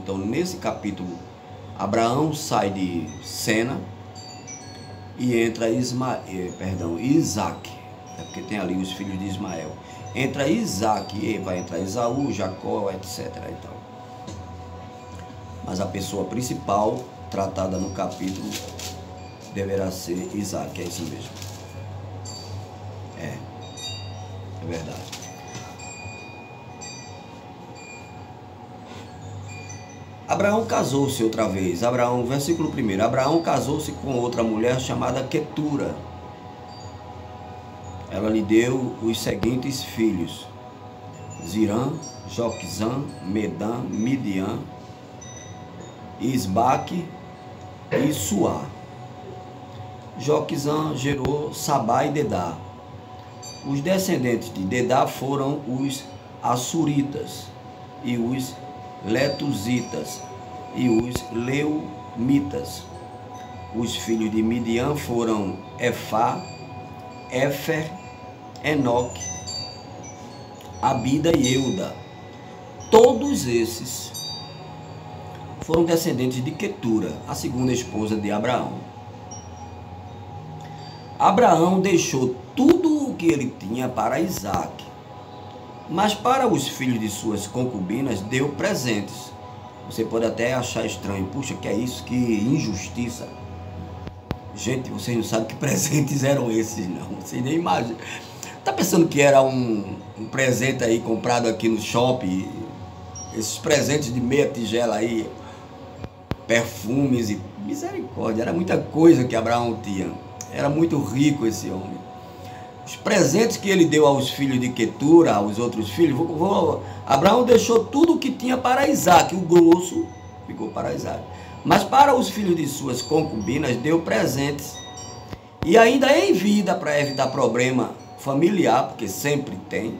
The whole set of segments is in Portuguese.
Então, nesse capítulo, Abraão sai de cena e entra Isaac, porque tem ali os filhos de Ismael. Entra Isaac, e vai entrar Esaú, Jacó, etc. Então, mas a pessoa principal tratada no capítulo deverá ser Isaac, é isso mesmo. É verdade. Abraão casou-se outra vez. Versículo 1. Abraão casou-se com outra mulher chamada Quetura. Ela lhe deu os seguintes filhos: Zirã, Joquizã, Medã, Midian, Isbaque e Suá. Joquizã gerou Sabá e Dedá. Os descendentes de Dedá foram os Assuritas e os Letuzitas e os Leumitas. Os filhos de Midian foram Efá, Éfer, Enoque, Abida e Euda. Todos esses foram descendentes de Quetura, a segunda esposa de Abraão. Abraão deixou tudo o que ele tinha para Isaac, mas para os filhos de suas concubinas deu presentes. Você pode até achar estranho, puxa, que é isso, que injustiça. Gente, vocês não sabem que presentes eram esses, não. Vocês nem imaginam. Tá pensando que era um presente aí comprado aqui no shopping? Esses presentes de meia tigela aí, perfumes e misericórdia. Era muita coisa que Abraão tinha. Era muito rico esse homem. Os presentes que ele deu aos filhos de Quetura, aos outros filhos, Abraão deixou tudo o que tinha para Isaac. O grosso ficou para Isaac. Mas para os filhos de suas concubinas deu presentes. E ainda em vida, para evitar problema familiar, porque sempre tem.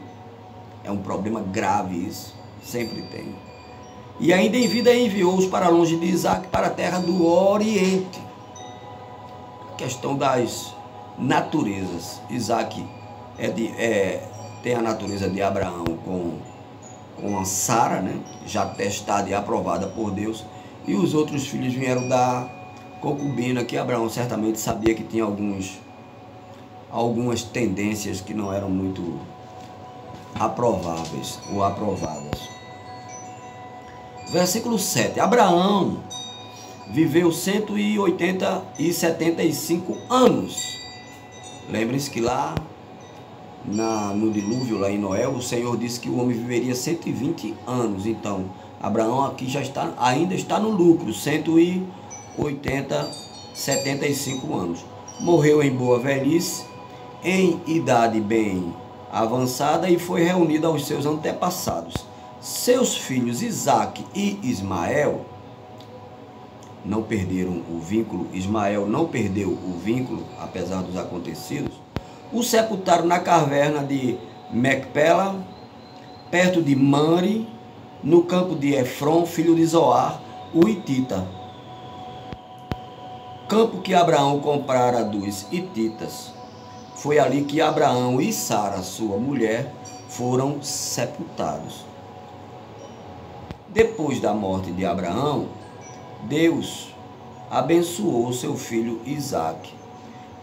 É um problema grave isso. Sempre tem. E ainda em vida enviou-os para longe de Isaac, para a terra do Oriente. A questão das naturezas. Isaac tem a natureza de Abraão com a Sara, né? Já testada e aprovada por Deus. E os outros filhos vieram da concubina, que Abraão certamente sabia que tinha algumas tendências que não eram muito aprováveis ou aprovadas. Versículo 7. Abraão viveu 175 anos. Lembrem-se que lá no dilúvio, lá em Noé, o Senhor disse que o homem viveria 120 anos. Então, Abraão aqui ainda está no lucro, 75 anos. Morreu em boa velhice, em idade bem avançada, e foi reunido aos seus antepassados. Seus filhos Isaque e Ismael não perderam o vínculo. Ismael não perdeu o vínculo, apesar dos acontecidos. O sepultaram na caverna de Macpela, perto de Mamre, no campo de Efron, filho de Zoar, o Hitita. Campo que Abraão comprara dos hititas. Foi ali que Abraão e Sara, sua mulher, foram sepultados. Depois da morte de Abraão, Deus abençoou seu filho Isaque.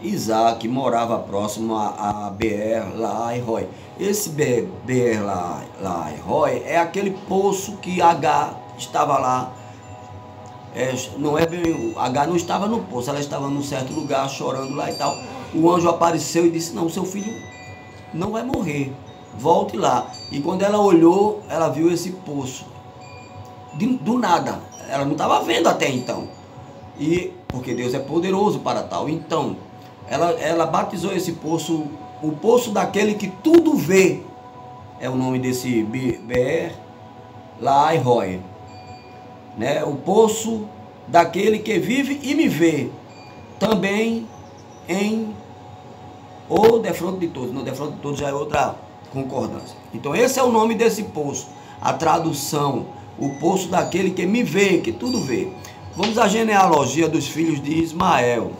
Isaque morava próximo a Beer-lahai-roi. Esse Beer-lahai-roi é aquele poço que H estava lá. H não estava no poço, ela estava num certo lugar chorando lá e tal. O anjo apareceu e disse: não, seu filho não vai morrer, volte lá. E quando ela olhou, ela viu esse poço. Do nada, ela não estava vendo até então. E porque Deus é poderoso para tal. Então, ela batizou esse poço, o poço daquele que tudo vê. É o nome desse Beer-lahai-roi, né? O poço daquele que vive e me vê. Também ou defronte de todos. Não, defronte de todos já é outra concordância. Então esse é o nome desse poço. A tradução: o poço daquele que me vê, que tudo vê. Vamos à genealogia dos filhos de Ismael.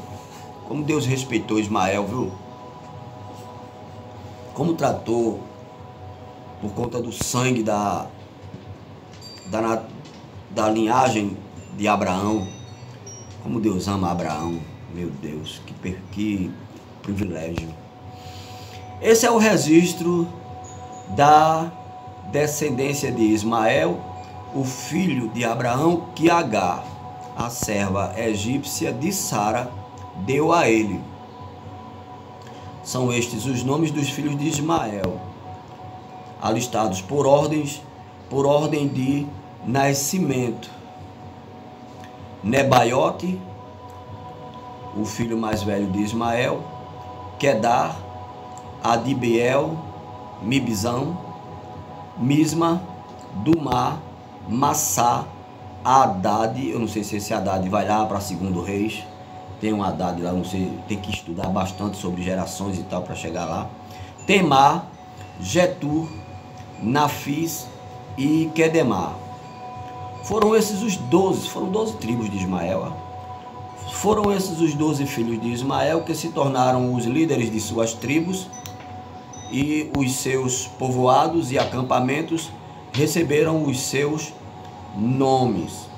Como Deus respeitou Ismael, viu? Como tratou, por conta do sangue da linhagem de Abraão. Como Deus ama Abraão, meu Deus, que privilégio. Esse é o registro da descendência de Ismael, o filho de Abraão, que Agar, a serva egípcia de Sara, deu a ele. São estes os nomes dos filhos de Ismael, alistados por ordem de nascimento. Nebaiote, o filho mais velho de Ismael, Quedar, Adibeel, Mibzão, Misma, Dumá, Massá, Haddad. Eu não sei se esse Haddad vai lá para Segundo Reis. Tem um Haddad lá, não sei, tem que estudar bastante sobre gerações e tal para chegar lá. Temar, Getur, Nafis e Quedemar. Foram esses os 12, foram 12 tribos de Ismael. Foram esses os 12 filhos de Ismael que se tornaram os líderes de suas tribos, e os seus povoados e acampamentos receberam os seus nomes.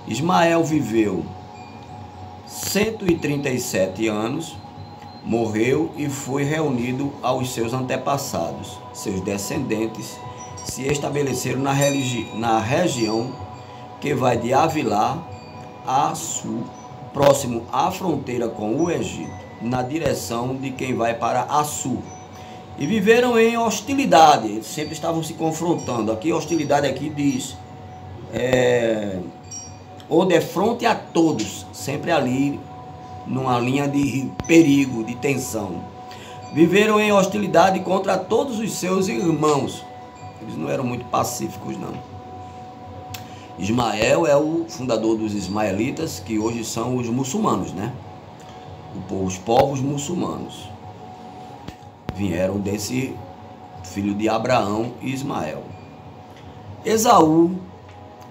Ismael viveu 137 anos, morreu e foi reunido aos seus antepassados. Seus descendentes se estabeleceram na região que vai de Avilá a Sul, próximo à fronteira com o Egito, na direção de quem vai para Assur. E viveram em hostilidade, eles sempre estavam se confrontando. Aqui, hostilidade aqui diz, ou de frente a todos, sempre ali, numa linha de perigo, de tensão. Viveram em hostilidade contra todos os seus irmãos. Eles não eram muito pacíficos, não. Ismael é o fundador dos ismaelitas, que hoje são os muçulmanos, né? Os povos muçulmanos vieram desse filho de Abraão e Ismael. Esaú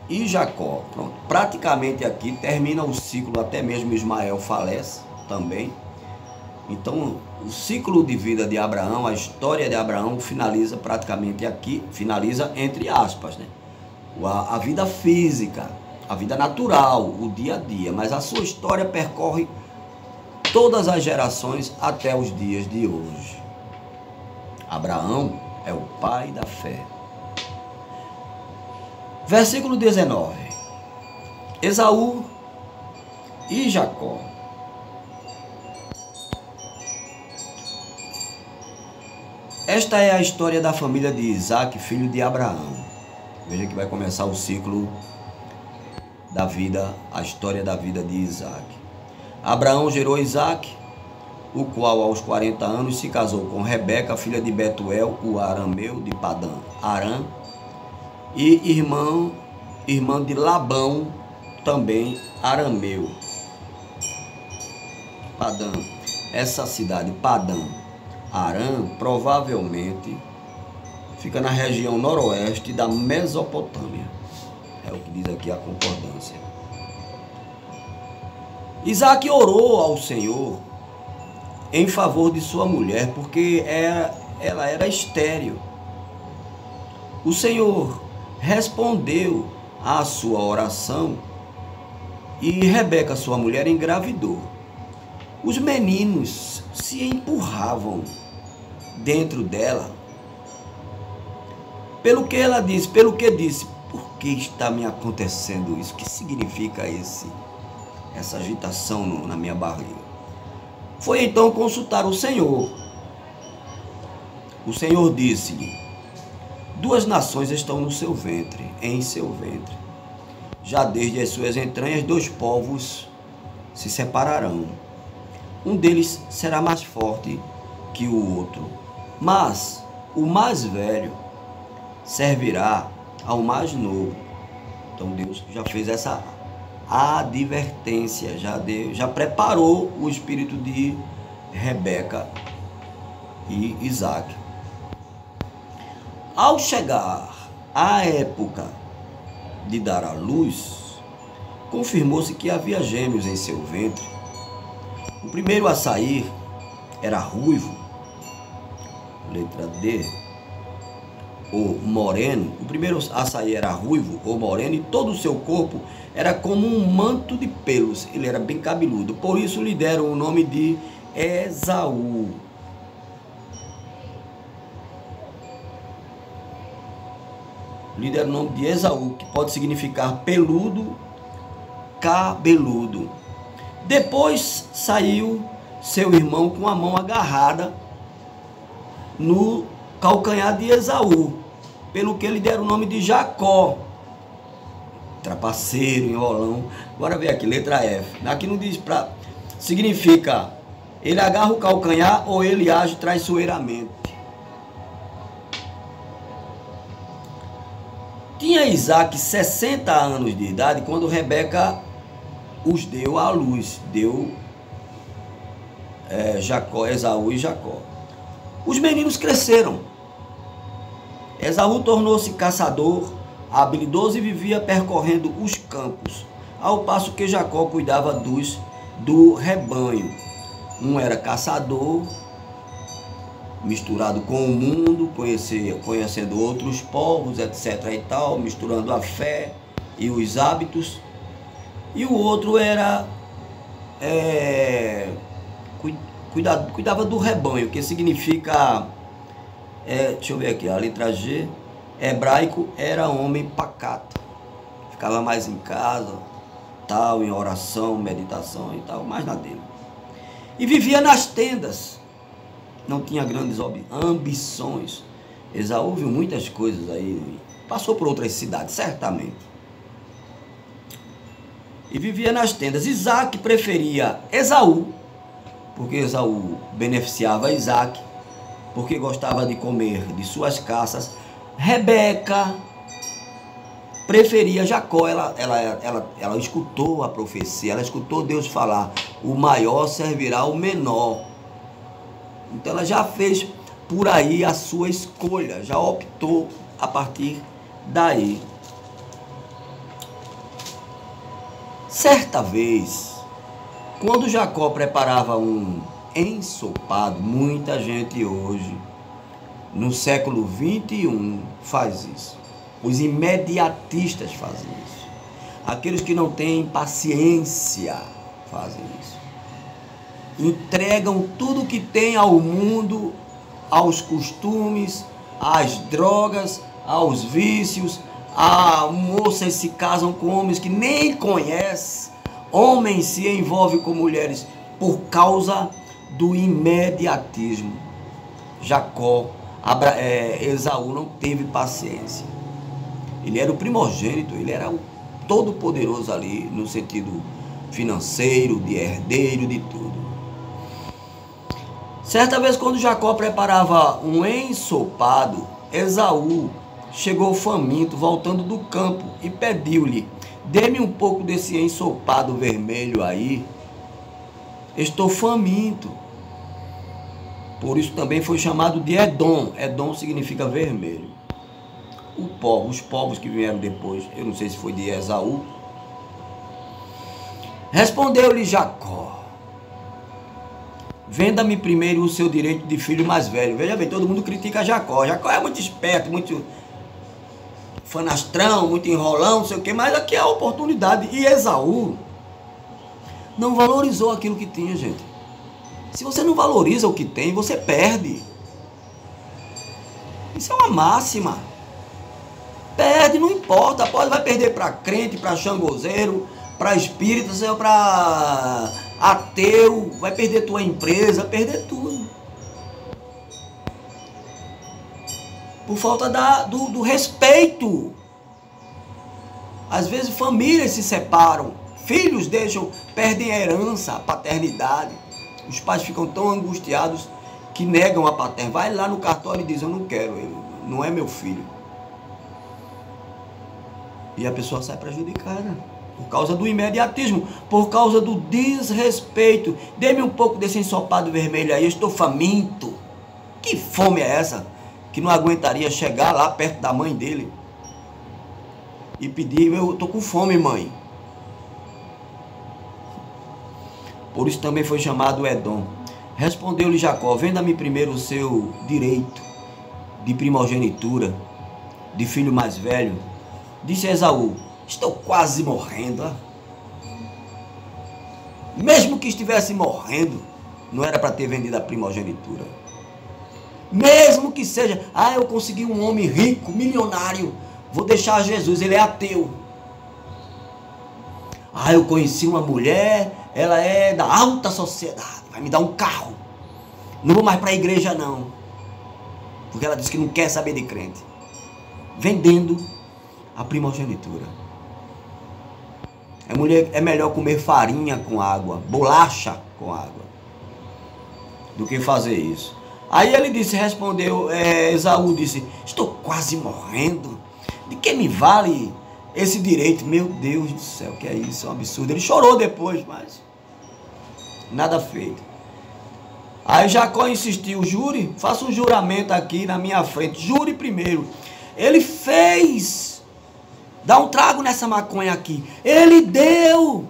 e Jacó. Pronto. Praticamente aqui termina o ciclo, até mesmo Ismael falece também. Então, o ciclo de vida de Abraão, a história de Abraão finaliza praticamente aqui, finaliza entre aspas, né? A vida física, a vida natural, o dia a dia, mas a sua história percorre todas as gerações até os dias de hoje. Abraão é o pai da fé. Versículo 19. Esaú e Jacó. Esta é a história da família de Isaac, filho de Abraão. Veja que vai começar o ciclo da vida, a história da vida de Isaac. Abraão gerou Isaac, o qual aos 40 anos se casou com Rebeca, filha de Betuel, o arameu de Padã Arã, e irmã de Labão, também arameu. Padã, essa cidade, Padã Arã, provavelmente fica na região noroeste da Mesopotâmia. É o que diz aqui a concordância. Isaac orou ao Senhor em favor de sua mulher, porque ela era estéril. O Senhor respondeu à sua oração e Rebeca, sua mulher, engravidou. Os meninos se empurravam dentro dela. Pelo que ela disse, por que está me acontecendo isso? O que significa essa agitação na minha barriga? Foi então consultar o Senhor. O Senhor disse-lhe: 2 nações estão no seu ventre, em seu ventre. Já desde as suas entranhas 2 povos se separarão. Um deles será mais forte que o outro, mas o mais velho servirá ao mais novo. Então Deus já fez essa advertência, já preparou o espírito de Rebeca e Isaac. Ao chegar a época de dar à luz, confirmou-se que havia gêmeos em seu ventre. O primeiro a sair era ruivo, letra D, ou moreno. O primeiro a sair era ruivo ou moreno, e todo o seu corpo era como um manto de pelos. Ele era bem cabeludo, por isso lhe deram o nome de Esaú. Lhe deram o nome de Esaú, que pode significar peludo, cabeludo. Depois saiu seu irmão com a mão agarrada no calcanhar de Esaú, pelo que lhe deram o nome de Jacó. Trapaceiro, enrolão. Agora vem aqui, letra F. Aqui não diz para... Significa, ele agarra o calcanhar ou ele age traiçoeiramente. Tinha Isaac 60 anos de idade quando Rebeca os deu à luz. Deu Jacó, Esaú e Jacó. Os meninos cresceram. Esaú tornou-se caçador habilidoso e vivia percorrendo os campos, ao passo que Jacó cuidava do rebanho. Um era caçador, misturado com o mundo, conhecendo outros povos, etc. e tal, misturando a fé e os hábitos. E o outro era cuidava do rebanho, que significa, deixa eu ver aqui, a letra G, hebraico, era homem pacato, ficava mais em casa, tal, em oração, meditação e tal, mais na dele. E vivia nas tendas, não tinha grandes ambições. Esaú viu muitas coisas aí, passou por outras cidades, certamente. E vivia nas tendas. Isaac preferia Esaú, porque Esaú beneficiava Isaac, porque gostava de comer de suas caças. Rebeca preferia Jacó. Ela escutou a profecia, ela escutou Deus falar: o maior servirá ao menor. Então ela já fez por aí a sua escolha, já optou a partir daí. Certa vez, quando Jacó preparava um ensopado, muita gente hoje, no século 21, faz isso. Os imediatistas fazem isso. Aqueles que não têm paciência fazem isso. Entregam tudo que tem ao mundo, aos costumes, às drogas, aos vícios. Moças se casam com homens que nem conhecem. Homens se envolvem com mulheres por causa do imediatismo. Esaú não teve paciência. Ele era o primogênito, ele era o todo-poderoso ali, no sentido financeiro, de herdeiro, de tudo. Certa vez, quando Jacó preparava um ensopado, Esaú chegou faminto, voltando do campo, e pediu-lhe: dê-me um pouco desse ensopado vermelho aí, estou faminto. Por isso também foi chamado de Edom. Edom significa vermelho. Os povos que vieram depois, eu não sei se foi de Esaú. Respondeu-lhe Jacó: venda-me primeiro o seu direito de filho mais velho. Veja bem, todo mundo critica Jacó. Jacó é muito esperto, muito fanastrão, muito enrolão, não sei o que, mas aqui é a oportunidade. E Esaú não valorizou aquilo que tinha, gente. Se você não valoriza o que tem, você perde. Isso é uma máxima. Perde, não importa. Vai perder para crente, para xangozeiro, para espírita, para ateu, vai perder tua empresa, perder tudo. Por falta do respeito. Às vezes famílias se separam, filhos perdem a herança, a paternidade. Os pais ficam tão angustiados que negam a paternidade. Vai lá no cartório e diz: eu não quero ele, não é meu filho. E a pessoa sai prejudicada por causa do imediatismo, por causa do desrespeito. Dê-me um pouco desse ensopado vermelho aí, eu estou faminto. Que fome é essa? Que não aguentaria chegar lá perto da mãe dele e pedir: eu estou com fome, mãe. Por isso também foi chamado Edom. Respondeu-lhe Jacó: venda-me primeiro o seu direito de primogenitura de filho mais velho, disse a Esaú: estou quase morrendo. Mesmo que estivesse morrendo, não era para ter vendido a primogenitura. Mesmo que seja, eu consegui um homem rico, milionário, vou deixar Jesus, ele é ateu. Eu conheci uma mulher, ela é da alta sociedade, vai me dar um carro. Não vou mais para a igreja não, porque ela disse que não quer saber de crente. Vendendo a primogenitura. É melhor comer farinha com água, bolacha com água, do que fazer isso. Aí ele respondeu, Esaú disse: estou quase morrendo, de que me vale esse direito? Meu Deus do céu, que é isso? É um absurdo. Ele chorou depois, mas nada feito. Aí Jacó insistiu: jure, faça um juramento aqui na minha frente, jure primeiro. Ele fez, dá um trago nessa maconha aqui, ele deu,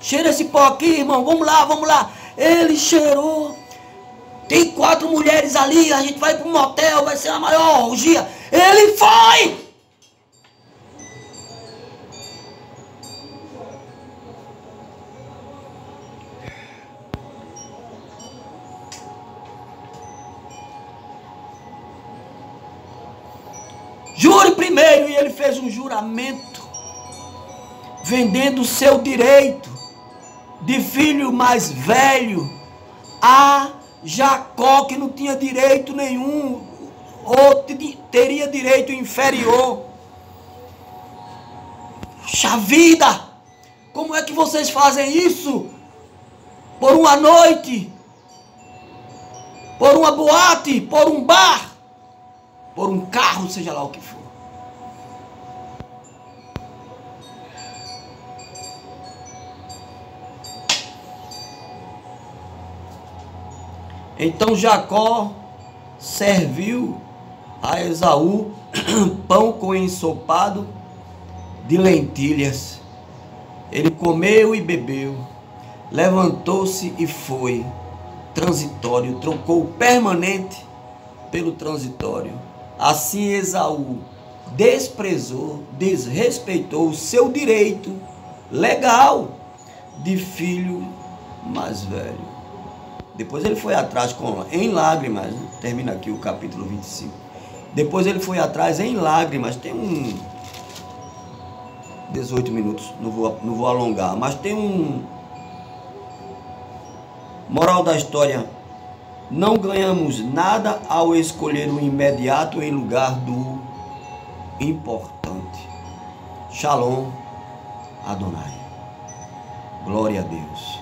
cheira esse pó aqui, irmão, vamos lá, ele cheirou. Tem 4 mulheres ali, a gente vai para um motel, vai ser a maior orgia. Ele foi! Jure primeiro, e ele fez um juramento, vendendo o seu direito de filho mais velho a Jacó, que não tinha direito nenhum, ou teria direito inferior. Puxa vida! Como é que vocês fazem isso? Por uma noite? Por uma boate? Por um bar? Por um carro, seja lá o que for. Então Jacó serviu a Esaú pão com ensopado de lentilhas. Ele comeu e bebeu, levantou-se e foi. Transitório, trocou o permanente pelo transitório. Assim Esaú desprezou, desrespeitou o seu direito legal de filho mais velho. Depois ele foi atrás em lágrimas, né? Termina aqui o capítulo 25. Depois ele foi atrás em lágrimas, tem 18 minutos, não vou alongar, mas tem moral da história: não ganhamos nada ao escolher o imediato em lugar do importante. Shalom Adonai. Glória a Deus.